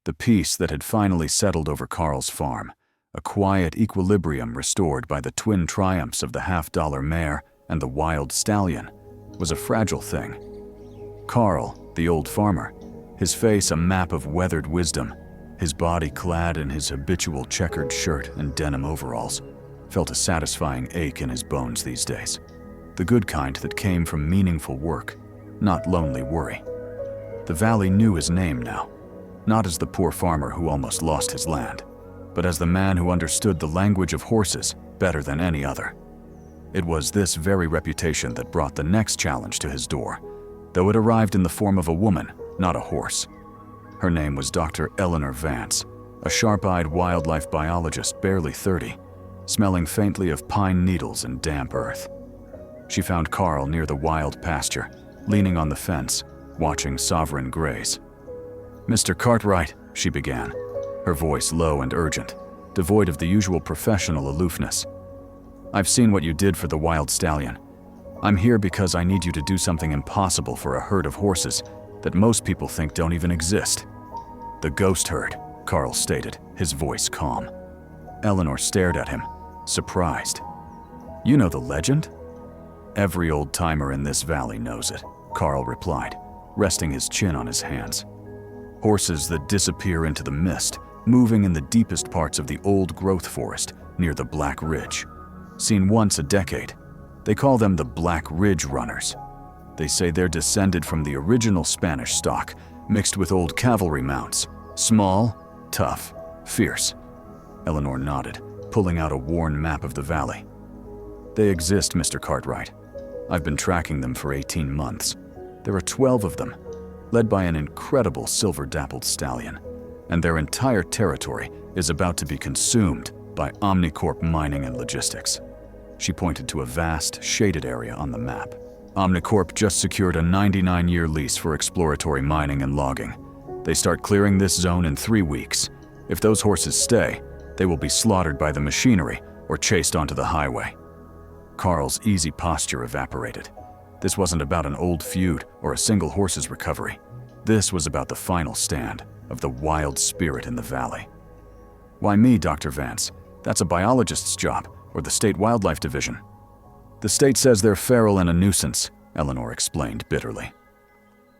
the peace that had finally settled over Carl's farm, a quiet equilibrium restored by the twin triumphs of the half-dollar mare and the wild stallion, was a fragile thing. Carl, the old farmer, his face a map of weathered wisdom, his body clad in his habitual checkered shirt and denim overalls, felt a satisfying ache in his bones these days. The good kind that came from meaningful work, not lonely worry. The valley knew his name now, not as the poor farmer who almost lost his land, but as the man who understood the language of horses better than any other. It was this very reputation that brought the next challenge to his door, though it arrived in the form of a woman, not a horse. Her name was Dr. Eleanor Vance, a sharp-eyed wildlife biologist barely 30, smelling faintly of pine needles and damp earth. She found Carl near the wild pasture, leaning on the fence, watching Sovereign graze. "Mr. Cartwright," she began, her voice low and urgent, devoid of the usual professional aloofness. "I've seen what you did for the wild stallion. I'm here because I need you to do something impossible for a herd of horses that most people think don't even exist." "The ghost herd," Carl stated, his voice calm. Eleanor stared at him, surprised. "You know the legend?" "Every old-timer in this valley knows it," Carl replied, resting his chin on his hands. "Horses that disappear into the mist, moving in the deepest parts of the old-growth forest near the Black Ridge. Seen once a decade. They call them the Black Ridge Runners. They say they're descended from the original Spanish stock, mixed with old cavalry mounts. Small, tough, fierce." Eleanor nodded, pulling out a worn map of the valley. "They exist, Mr. Cartwright. I've been tracking them for 18 months. There are 12 of them, led by an incredible silver-dappled stallion, and their entire territory is about to be consumed by Omnicorp Mining and Logistics." She pointed to a vast, shaded area on the map. "Omnicorp just secured a 99-year lease for exploratory mining and logging. They start clearing this zone in 3 weeks. If those horses stay, they will be slaughtered by the machinery or chased onto the highway." Carl's easy posture evaporated. This wasn't about an old feud or a single horse's recovery. This was about the final stand of the wild spirit in the valley. "Why me, Dr. Vance? That's a biologist's job, or the state wildlife division." "The state says they're feral and a nuisance," Eleanor explained bitterly.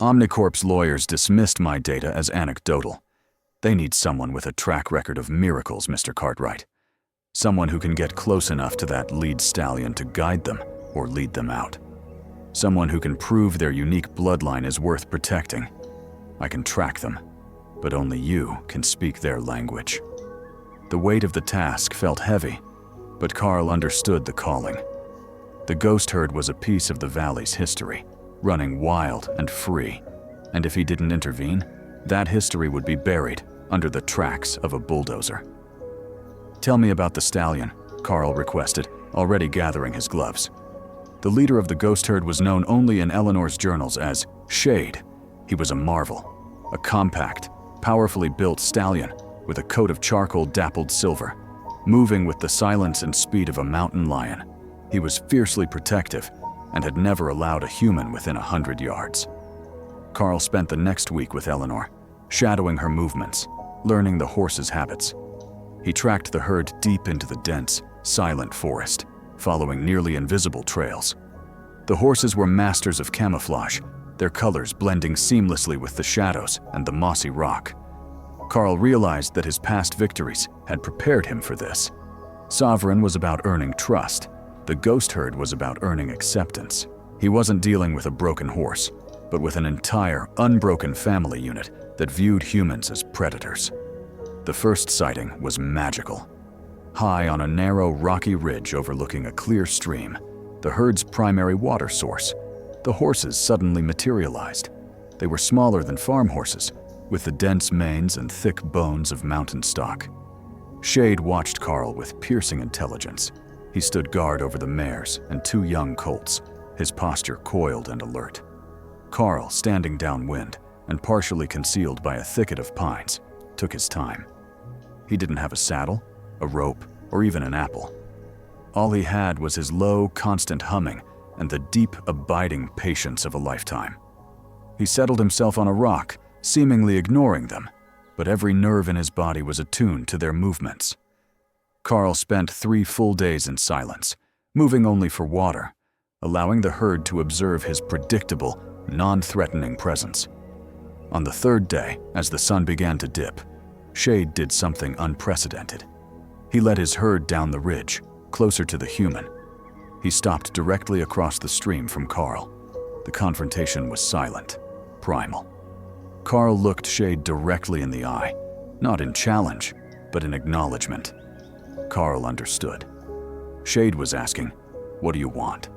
"Omnicorp's lawyers dismissed my data as anecdotal. They need someone with a track record of miracles, Mr. Cartwright. Someone who can get close enough to that lead stallion to guide them or lead them out. Someone who can prove their unique bloodline is worth protecting. I can track them, but only you can speak their language." The weight of the task felt heavy, but Carl understood the calling. The ghost herd was a piece of the valley's history, running wild and free, and if he didn't intervene, that history would be buried under the tracks of a bulldozer. "Tell me about the stallion," Carl requested, already gathering his gloves. The leader of the ghost herd was known only in Eleanor's journals as Shade. He was a marvel, a compact, powerfully built stallion with a coat of charcoal dappled silver, moving with the silence and speed of a mountain lion. He was fiercely protective and had never allowed a human within 100 yards. Carl spent the next week with Eleanor, shadowing her movements, learning the horse's habits. He tracked the herd deep into the dense, silent forest, following nearly invisible trails. The horses were masters of camouflage, their colors blending seamlessly with the shadows and the mossy rock. Carl realized that his past victories had prepared him for this. Sovereign was about earning trust. The ghost herd was about earning acceptance. He wasn't dealing with a broken horse, but with an entire, unbroken family unit that viewed humans as predators. The first sighting was magical. High on a narrow, rocky ridge overlooking a clear stream, the herd's primary water source, the horses suddenly materialized. They were smaller than farm horses, with the dense manes and thick bones of mountain stock. Shade watched Carl with piercing intelligence. He stood guard over the mares and 2 young colts, his posture coiled and alert. Carl, standing downwind and partially concealed by a thicket of pines, took his time. He didn't have a saddle, a rope, or even an apple. All he had was his low, constant humming and the deep, abiding patience of a lifetime. He settled himself on a rock, seemingly ignoring them, but every nerve in his body was attuned to their movements. Carl spent 3 full days in silence, moving only for water, allowing the herd to observe his predictable, non-threatening presence. On the 3rd day, as the sun began to dip, Shade did something unprecedented. He led his herd down the ridge, closer to the human. He stopped directly across the stream from Carl. The confrontation was silent, primal. Carl looked Shade directly in the eye, not in challenge, but in acknowledgement. Carl understood. Shade was asking, "What do you want?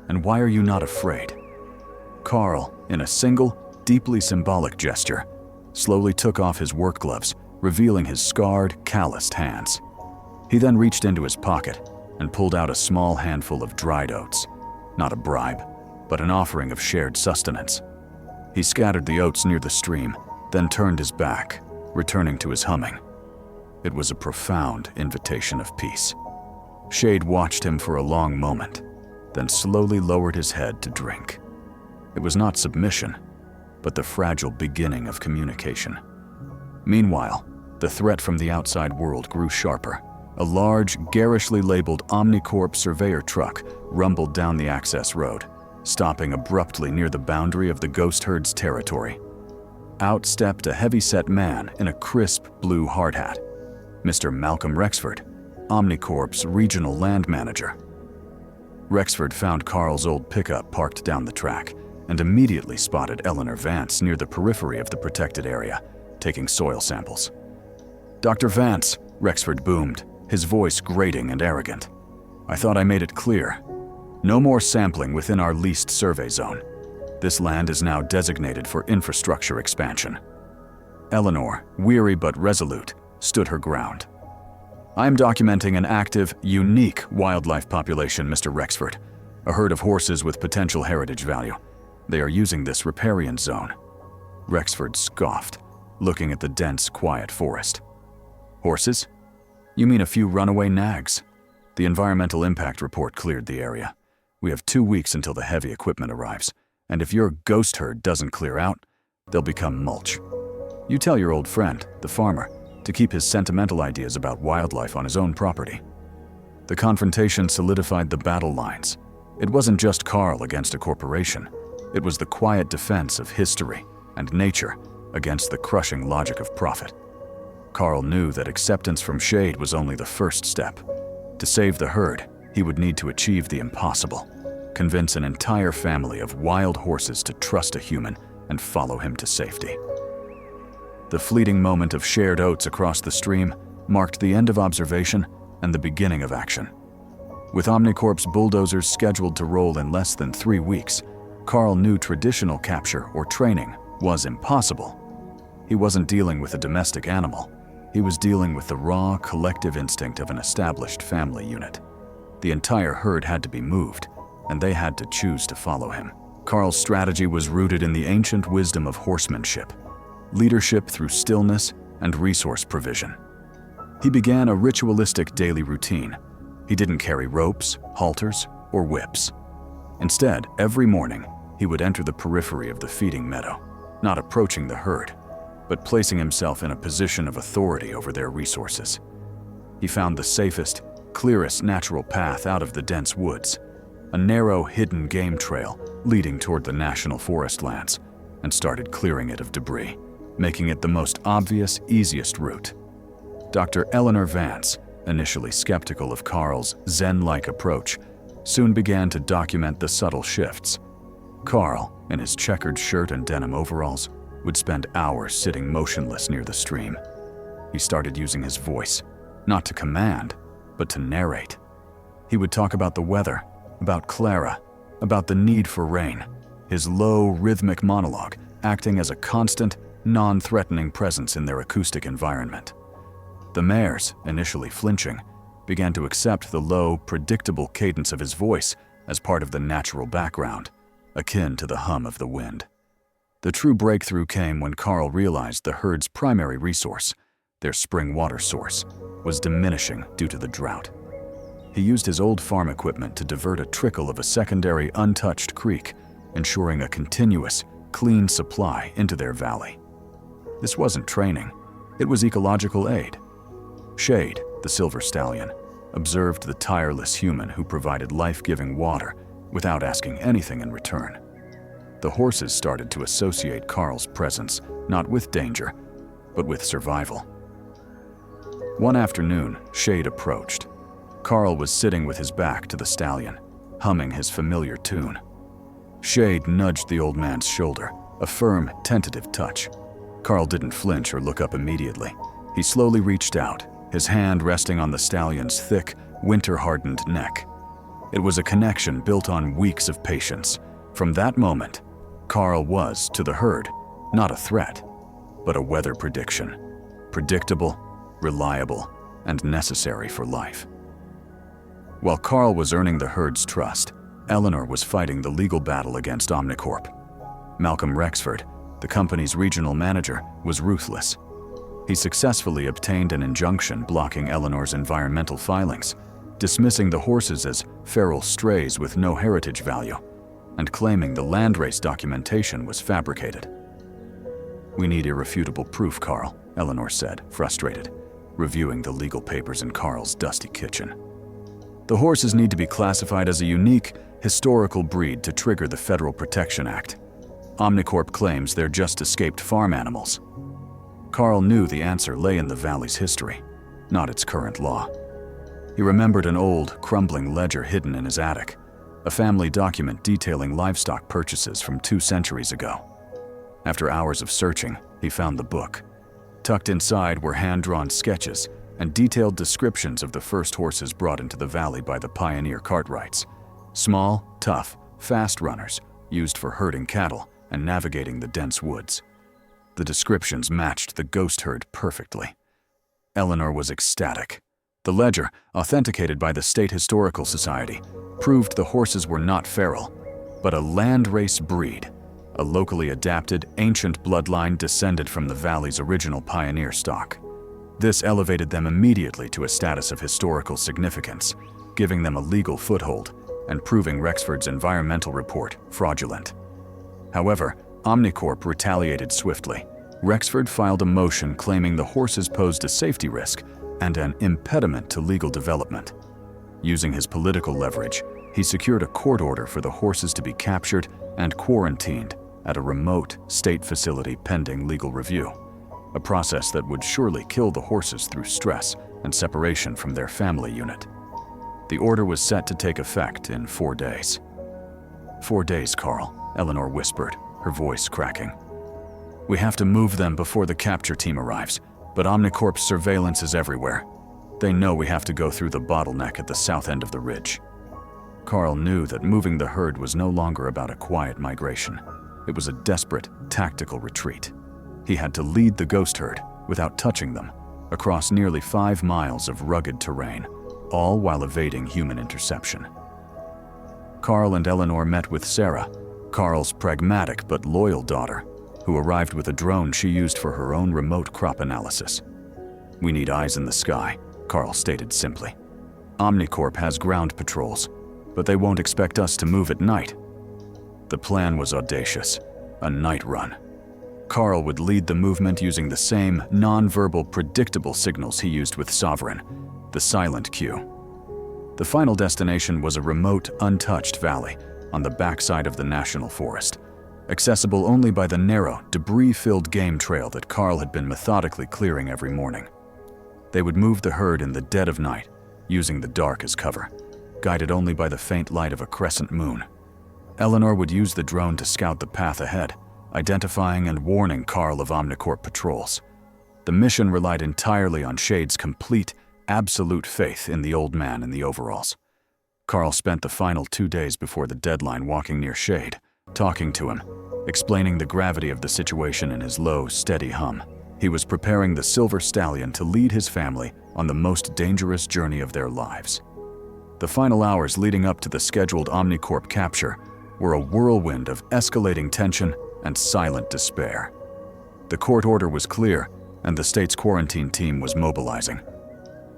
And why are you not afraid?" Carl, in a single, deeply symbolic gesture, slowly took off his work gloves, revealing his scarred, calloused hands. He then reached into his pocket and pulled out a small handful of dried oats, not a bribe, but an offering of shared sustenance. He scattered the oats near the stream, then turned his back, returning to his humming. It was a profound invitation of peace. Shade watched him for a long moment, then slowly lowered his head to drink. It was not submission, but the fragile beginning of communication. Meanwhile, the threat from the outside world grew sharper. A large, garishly labeled Omnicorp surveyor truck rumbled down the access road, stopping abruptly near the boundary of the ghost herd's territory. Out stepped a heavy-set man in a crisp blue hard hat, Mr. Malcolm Rexford, Omnicorp's regional land manager. Rexford found Carl's old pickup parked down the track and immediately spotted Eleanor Vance near the periphery of the protected area, taking soil samples. "Dr. Vance," Rexford boomed, his voice grating and arrogant. "I thought I made it clear. No more sampling within our leased survey zone. This land is now designated for infrastructure expansion." Eleanor, weary but resolute, stood her ground. "I am documenting an active, unique wildlife population, Mr. Rexford, a herd of horses with potential heritage value. They are using this riparian zone." Rexford scoffed, looking at the dense, quiet forest. "Horses? You mean a few runaway nags? The environmental impact report cleared the area. We have 2 weeks until the heavy equipment arrives, and if your ghost herd doesn't clear out, they'll become mulch. You tell your old friend, the farmer, to keep his sentimental ideas about wildlife on his own property." The confrontation solidified the battle lines. It wasn't just Carl against a corporation. It was the quiet defense of history and nature against the crushing logic of profit. Carl knew that acceptance from Shade was only the first step. To save the herd, he would need to achieve the impossible, convince an entire family of wild horses to trust a human and follow him to safety. The fleeting moment of shared oats across the stream marked the end of observation and the beginning of action. With Omnicorp's bulldozers scheduled to roll in less than 3 weeks, Carl knew traditional capture or training was impossible. He wasn't dealing with a domestic animal. He was dealing with the raw, collective instinct of an established family unit. The entire herd had to be moved, and they had to choose to follow him. Carl's strategy was rooted in the ancient wisdom of horsemanship, leadership through stillness and resource provision. He began a ritualistic daily routine. He didn't carry ropes, halters, or whips. Instead, every morning, he would enter the periphery of the feeding meadow, not approaching the herd, but placing himself in a position of authority over their resources. He found the safest, clearest natural path out of the dense woods, a narrow, hidden game trail leading toward the national forest lands, and started clearing it of debris, making it the most obvious, easiest route. Dr. Eleanor Vance, initially skeptical of Carl's Zen-like approach, soon began to document the subtle shifts. Carl, in his checkered shirt and denim overalls, would spend hours sitting motionless near the stream. He started using his voice, not to command, but to narrate. He would talk about the weather, about Clara, about the need for rain, his low, rhythmic monologue acting as a constant, non-threatening presence in their acoustic environment. The mares, initially flinching, began to accept the low, predictable cadence of his voice as part of the natural background, akin to the hum of the wind. The true breakthrough came when Carl realized the herd's primary resource, their spring water source, was diminishing due to the drought. He used his old farm equipment to divert a trickle of a secondary untouched creek, ensuring a continuous, clean supply into their valley. This wasn't training, It was ecological aid. Shade, the silver stallion, observed the tireless human who provided life-giving water without asking anything in return. The horses started to associate Carl's presence not with danger, but with survival. One afternoon, Shade approached. Carl was sitting with his back to the stallion, humming his familiar tune. Shade nudged the old man's shoulder, a firm, tentative touch. Carl didn't flinch or look up immediately. He slowly reached out, his hand resting on the stallion's thick, winter-hardened neck. It was a connection built on weeks of patience. From that moment, Carl was, to the herd, not a threat, but a weather prediction. Predictable, reliable, and necessary for life. While Carl was earning the herd's trust, Eleanor was fighting the legal battle against Omnicorp. Malcolm Rexford, the company's regional manager, was ruthless. He successfully obtained an injunction blocking Eleanor's environmental filings, dismissing the horses as feral strays with no heritage value, and claiming the landrace documentation was fabricated. "We need irrefutable proof, Carl," Eleanor said, frustrated, reviewing the legal papers in Carl's dusty kitchen. "The horses need to be classified as a unique, historical breed to trigger the Federal Protection Act. Omnicorp claims they're just escaped farm animals." Carl knew the answer lay in the valley's history, not its current law. He remembered an old, crumbling ledger hidden in his attic, a family document detailing livestock purchases from 2 centuries ago. After hours of searching, he found the book. Tucked inside were hand-drawn sketches and detailed descriptions of the first horses brought into the valley by the pioneer Cartwrights. Small, tough, fast runners used for herding cattle and navigating the dense woods. The descriptions matched the ghost herd perfectly. Eleanor was ecstatic. The ledger, authenticated by the State Historical Society, proved the horses were not feral, but a landrace breed, a locally adapted, ancient bloodline descended from the valley's original pioneer stock. This elevated them immediately to a status of historical significance, giving them a legal foothold and proving Rexford's environmental report fraudulent. However, Omnicorp retaliated swiftly. Rexford filed a motion claiming the horses posed a safety risk and an impediment to legal development. Using his political leverage, he secured a court order for the horses to be captured and quarantined at a remote state facility pending legal review, a process that would surely kill the horses through stress and separation from their family unit. The order was set to take effect in 4 days. 4 days, Carl," Eleanor whispered, her voice cracking. "We have to move them before the capture team arrives, but Omnicorp's surveillance is everywhere. They know we have to go through the bottleneck at the south end of the ridge." Carl knew that moving the herd was no longer about a quiet migration. It was a desperate, tactical retreat. He had to lead the ghost herd, without touching them, across nearly 5 miles of rugged terrain, all while evading human interception. Carl and Eleanor met with Sarah, Carl's pragmatic but loyal daughter, who arrived with a drone she used for her own remote crop analysis. "We need eyes in the sky," Carl stated simply. "Omnicorp has ground patrols, but they won't expect us to move at night." The plan was audacious, a night run. Carl would lead the movement using the same non-verbal, predictable signals he used with Sovereign, the silent cue. The final destination was a remote, untouched valley on the backside of the national forest, accessible only by the narrow, debris-filled game trail that Carl had been methodically clearing every morning. They would move the herd in the dead of night, using the dark as cover, guided only by the faint light of a crescent moon. Eleanor would use the drone to scout the path ahead, identifying and warning Carl of Omnicorp patrols. The mission relied entirely on Shade's complete, absolute faith in the old man in the overalls. Carl spent the final 2 days before the deadline walking near Shade, talking to him, explaining the gravity of the situation in his low, steady hum. He was preparing the silver stallion to lead his family on the most dangerous journey of their lives. The final hours leading up to the scheduled Omnicorp capture were a whirlwind of escalating tension and silent despair. The court order was clear, and the state's quarantine team was mobilizing.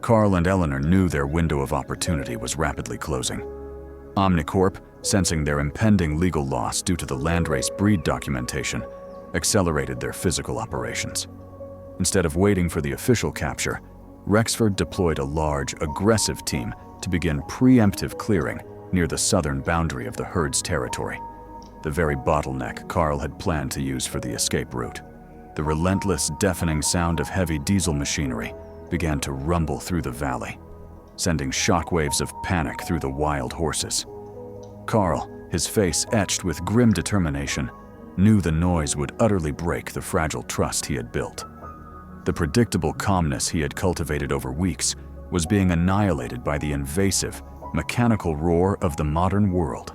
Carl and Eleanor knew their window of opportunity was rapidly closing. Omnicorp, sensing their impending legal loss due to the landrace breed documentation, accelerated their physical operations. Instead of waiting for the official capture, Rexford deployed a large, aggressive team to begin preemptive clearing near the southern boundary of the herd's territory, the very bottleneck Carl had planned to use for the escape route. The relentless, deafening sound of heavy diesel machinery began to rumble through the valley, sending shockwaves of panic through the wild horses. Carl, his face etched with grim determination, knew the noise would utterly break the fragile trust he had built. The predictable calmness he had cultivated over weeks was being annihilated by the invasive, mechanical roar of the modern world.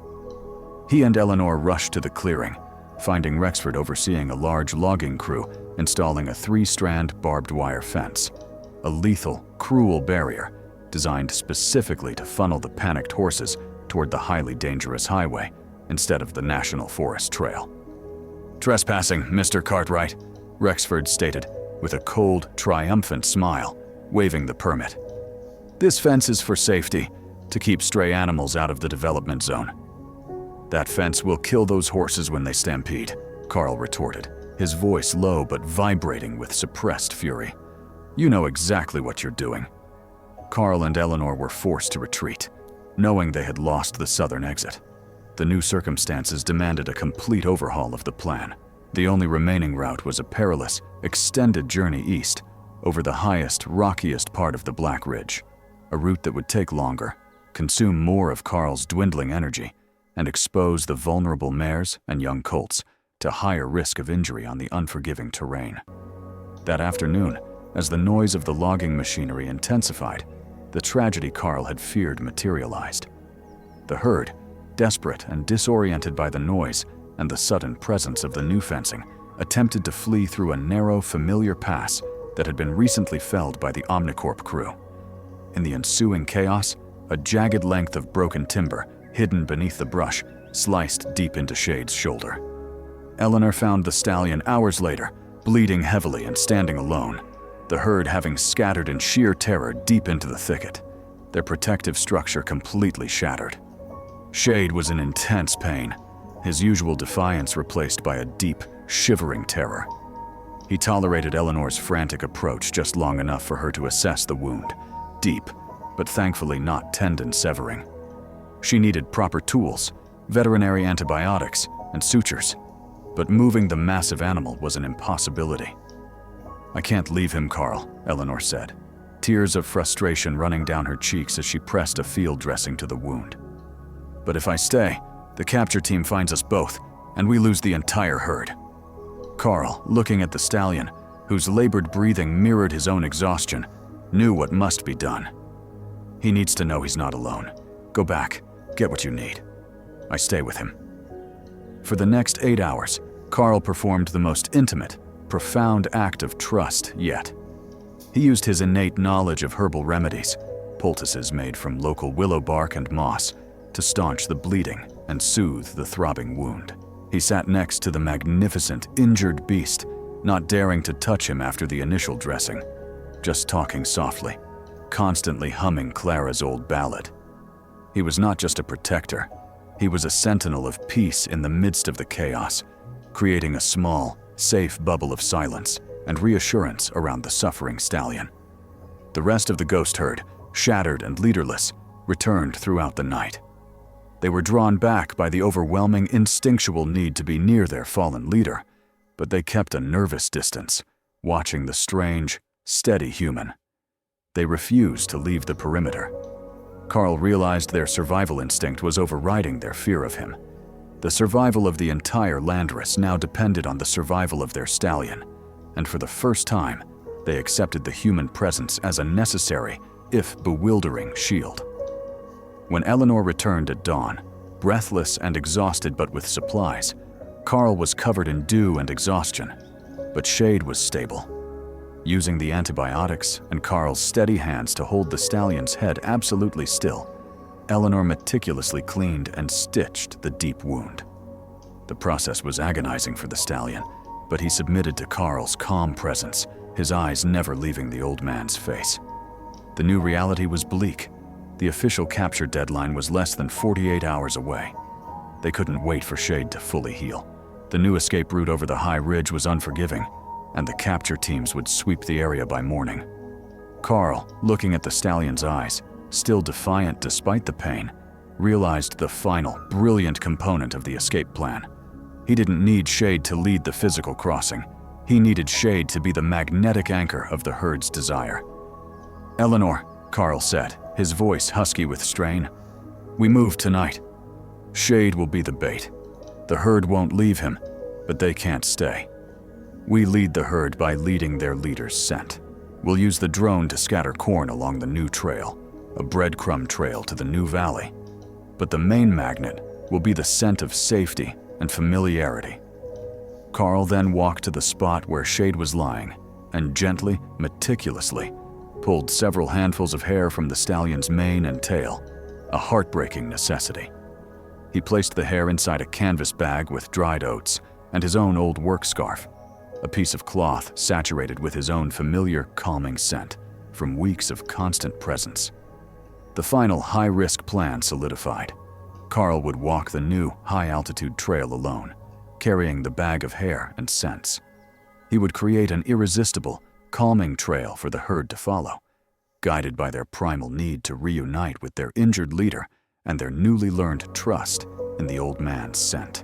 He and Eleanor rushed to the clearing, finding Rexford overseeing a large logging crew installing a 3-strand barbed wire fence, a lethal, cruel barrier designed specifically to funnel the panicked horses toward the highly dangerous highway instead of the National Forest Trail. "Trespassing, Mr. Cartwright," Rexford stated with a cold, triumphant smile, waving the permit. "This fence is for safety, to keep stray animals out of the development zone." "That fence will kill those horses when they stampede," Carl retorted, his voice low but vibrating with suppressed fury. "You know exactly what you're doing." Carl and Eleanor were forced to retreat, knowing they had lost the southern exit. The new circumstances demanded a complete overhaul of the plan. The only remaining route was a perilous, extended journey east, over the highest, rockiest part of the Black Ridge, a route that would take longer, consume more of Carl's dwindling energy, and expose the vulnerable mares and young colts to higher risk of injury on the unforgiving terrain. That afternoon, as the noise of the logging machinery intensified, the tragedy Carl had feared materialized. The herd, desperate and disoriented by the noise and the sudden presence of the new fencing, attempted to flee through a narrow, familiar pass that had been recently felled by the Omnicorp crew. In the ensuing chaos, a jagged length of broken timber, hidden beneath the brush, sliced deep into Shade's shoulder. Eleanor found the stallion hours later, bleeding heavily and standing alone, the herd having scattered in sheer terror deep into the thicket, their protective structure completely shattered. Shade was in intense pain, his usual defiance replaced by a deep, shivering terror. He tolerated Eleanor's frantic approach just long enough for her to assess the wound, deep, but thankfully not tendon-severing. She needed proper tools, veterinary antibiotics, and sutures, but moving the massive animal was an impossibility. "I can't leave him, Carl," Eleanor said, tears of frustration running down her cheeks as she pressed a field dressing to the wound. "But if I stay, the capture team finds us both, and we lose the entire herd." Carl, looking at the stallion, whose labored breathing mirrored his own exhaustion, knew what must be done. "He needs to know he's not alone. Go back, get what you need. I stay with him." For the next 8 hours, Carl performed the most intimate, profound act of trust yet. He used his innate knowledge of herbal remedies, poultices made from local willow bark and moss, to staunch the bleeding and soothe the throbbing wound. He sat next to the magnificent, injured beast, not daring to touch him after the initial dressing, just talking softly, constantly humming Clara's old ballad. He was not just a protector, he was a sentinel of peace in the midst of the chaos, creating a small, safe bubble of silence and reassurance around the suffering stallion. The rest of the ghost herd, shattered and leaderless, returned throughout the night. They were drawn back by the overwhelming instinctual need to be near their fallen leader, but they kept a nervous distance, watching the strange, steady human. They refused to leave the perimeter. Carl realized their survival instinct was overriding their fear of him. The survival of the entire landrace now depended on the survival of their stallion, and for the first time, they accepted the human presence as a necessary, if bewildering, shield. When Eleanor returned at dawn, breathless and exhausted but with supplies, Carl was covered in dew and exhaustion, but Shade was stable. Using the antibiotics and Carl's steady hands to hold the stallion's head absolutely still, Eleanor meticulously cleaned and stitched the deep wound. The process was agonizing for the stallion, but he submitted to Carl's calm presence, his eyes never leaving the old man's face. The new reality was bleak. The official capture deadline was less than 48 hours away. They couldn't wait for Shade to fully heal. The new escape route over the high ridge was unforgiving, and the capture teams would sweep the area by morning. Carl, looking at the stallion's eyes, still defiant despite the pain, realized the final, brilliant component of the escape plan. He didn't need Shade to lead the physical crossing. He needed Shade to be the magnetic anchor of the herd's desire. "Eleanor," Carl said, his voice husky with strain, "we move tonight. Shade will be the bait. The herd won't leave him, but they can't stay. We lead the herd by leading their leader's scent. We'll use the drone to scatter corn along the new trail, a breadcrumb trail to the new valley. But the main magnet will be the scent of safety and familiarity." Carl then walked to the spot where Shade was lying and gently, meticulously, pulled several handfuls of hair from the stallion's mane and tail, a heartbreaking necessity. He placed the hair inside a canvas bag with dried oats and his own old work scarf, a piece of cloth saturated with his own familiar, calming scent from weeks of constant presence. The final high-risk plan solidified. Carl would walk the new, high-altitude trail alone, carrying the bag of hair and scents. He would create an irresistible, calming trail for the herd to follow, guided by their primal need to reunite with their injured leader and their newly learned trust in the old man's scent.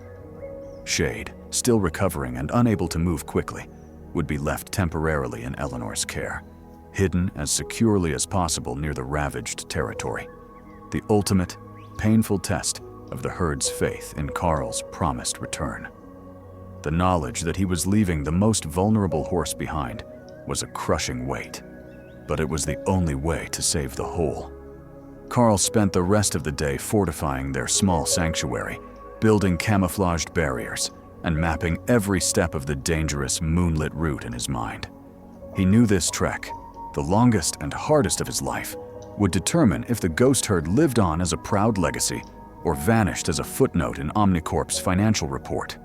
Shade, still recovering and unable to move quickly, would be left temporarily in Eleanor's care, hidden as securely as possible near the ravaged territory. The ultimate, painful test of the herd's faith in Carl's promised return. The knowledge that he was leaving the most vulnerable horse behind was a crushing weight, but it was the only way to save the whole. Carl spent the rest of the day fortifying their small sanctuary, building camouflaged barriers, and mapping every step of the dangerous moonlit route in his mind. He knew this trek, the longest and hardest of his life, would determine if the ghost herd lived on as a proud legacy or vanished as a footnote in Omnicorp's financial report.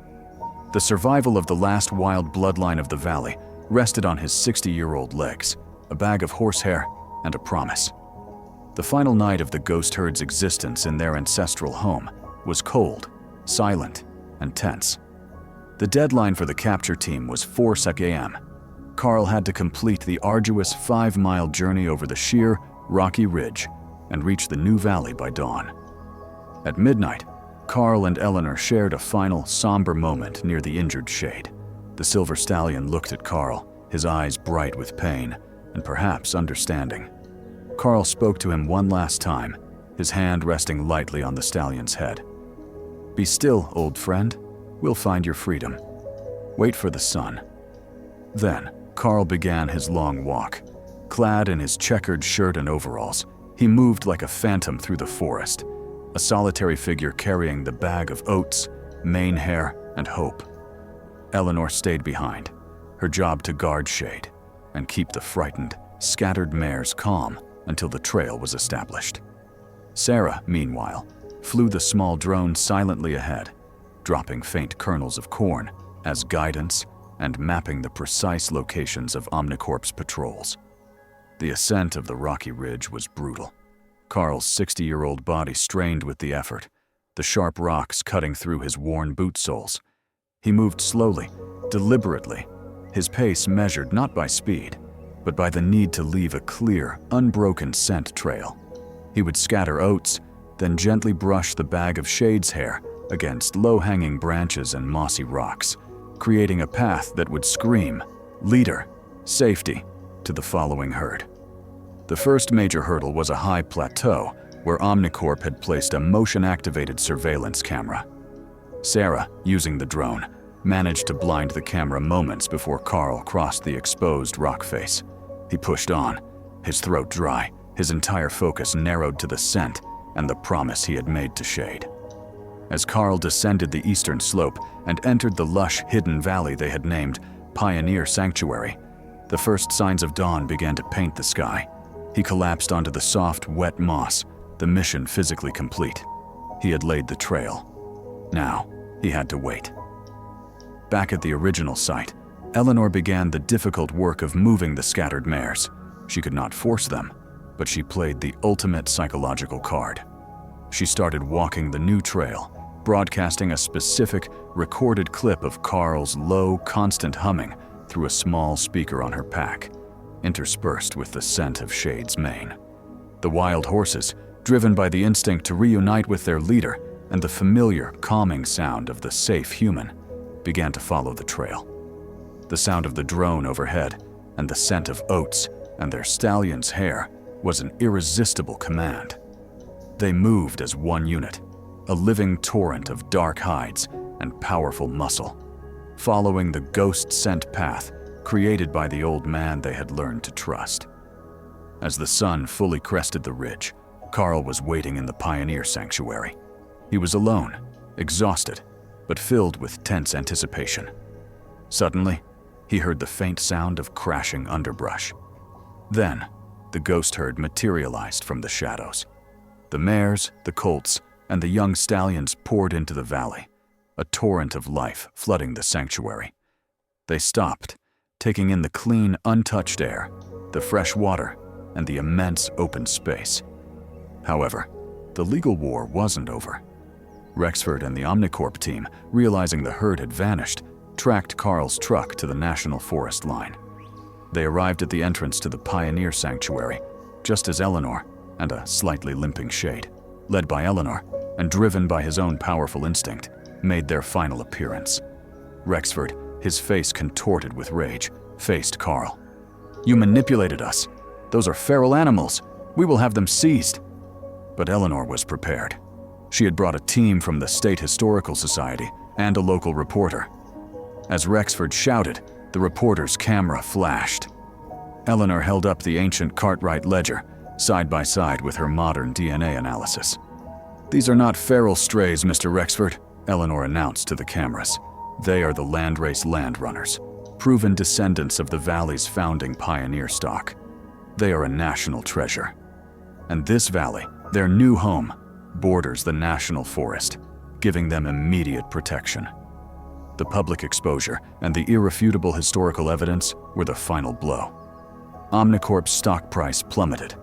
The survival of the last wild bloodline of the valley rested on his 60-year-old legs, a bag of horsehair, and a promise. The final night of the ghost herd's existence in their ancestral home was cold, silent, and tense. The deadline for the capture team was 4 a.m. Carl had to complete the arduous 5-mile journey over the sheer, rocky ridge and reach the new valley by dawn. At midnight, Carl and Eleanor shared a final, somber moment near the injured Shade. The silver stallion looked at Carl, his eyes bright with pain and perhaps understanding. Carl spoke to him one last time, his hand resting lightly on the stallion's head. "Be still, old friend. We'll find your freedom. Wait for the sun." Then, Carl began his long walk. Clad in his checkered shirt and overalls, he moved like a phantom through the forest, a solitary figure carrying the bag of oats, mane hair, and hope. Eleanor stayed behind, her job to guard Shade and keep the frightened, scattered mares calm until the trail was established. Sarah, meanwhile, flew the small drone silently ahead, dropping faint kernels of corn as guidance and mapping the precise locations of Omnicorp's patrols. The ascent of the rocky ridge was brutal. Carl's 60-year-old body strained with the effort, the sharp rocks cutting through his worn boot soles. He moved slowly, deliberately, his pace measured not by speed, but by the need to leave a clear, unbroken scent trail. He would scatter oats, then gently brush the bag of Shade's hair against low-hanging branches and mossy rocks, creating a path that would scream, "Leader, safety," to the following herd. The first major hurdle was a high plateau where Omnicorp had placed a motion-activated surveillance camera. Sarah, using the drone, managed to blind the camera moments before Carl crossed the exposed rock face. He pushed on, his throat dry, his entire focus narrowed to the scent and the promise he had made to Shade. As Carl descended the eastern slope and entered the lush, hidden valley they had named Pioneer Sanctuary, the first signs of dawn began to paint the sky. He collapsed onto the soft, wet moss, the mission physically complete. He had laid the trail. Now, he had to wait. Back at the original site, Eleanor began the difficult work of moving the scattered mares. She could not force them, but she played the ultimate psychological card. She started walking the new trail, broadcasting a specific, recorded clip of Carl's low, constant humming through a small speaker on her pack, interspersed with the scent of Shade's mane. The wild horses, driven by the instinct to reunite with their leader and the familiar, calming sound of the safe human, began to follow the trail. The sound of the drone overhead and the scent of oats and their stallion's hair was an irresistible command. They moved as one unit, a living torrent of dark hides and powerful muscle, following the ghost scent path created by the old man they had learned to trust. As the sun fully crested the ridge, Carl was waiting in the pioneer sanctuary. He was alone, exhausted, but filled with tense anticipation. Suddenly, he heard the faint sound of crashing underbrush. Then, the ghost herd materialized from the shadows. The mares, the colts, and the young stallions poured into the valley, a torrent of life flooding the sanctuary. They stopped, taking in the clean, untouched air, the fresh water, and the immense open space. However, the legal war wasn't over. Rexford and the Omnicorp team, realizing the herd had vanished, tracked Carl's truck to the National Forest line. They arrived at the entrance to the Pioneer Sanctuary, just as Eleanor and a slightly limping Shade, led by Eleanor and driven by his own powerful instinct, made their final appearance. Rexford, his face contorted with rage, faced Carl. "You manipulated us. Those are feral animals. We will have them seized." But Eleanor was prepared. She had brought a team from the State Historical Society and a local reporter. As Rexford shouted, the reporter's camera flashed. Eleanor held up the ancient Cartwright ledger, side by side with her modern DNA analysis. "These are not feral strays, Mr. Rexford," Eleanor announced to the cameras. "They are the landrace landrunners, proven descendants of the valley's founding pioneer stock. They are a national treasure. And this valley, their new home, borders the national forest, giving them immediate protection." The public exposure and the irrefutable historical evidence were the final blow. Omnicorp's stock price plummeted.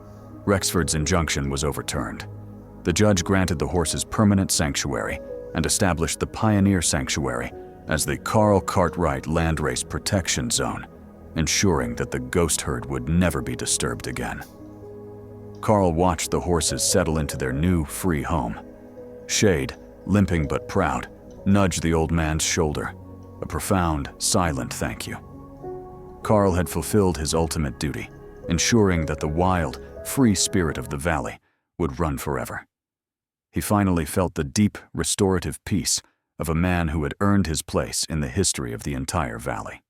Rexford's injunction was overturned. The judge granted the horses permanent sanctuary and established the Pioneer Sanctuary as the Carl Cartwright Landrace Protection Zone, ensuring that the ghost herd would never be disturbed again. Carl watched the horses settle into their new, free home. Shade, limping but proud, nudged the old man's shoulder, a profound, silent thank you. Carl had fulfilled his ultimate duty, ensuring that the wild, free spirit of the valley would run forever. He finally felt the deep, restorative peace of a man who had earned his place in the history of the entire valley.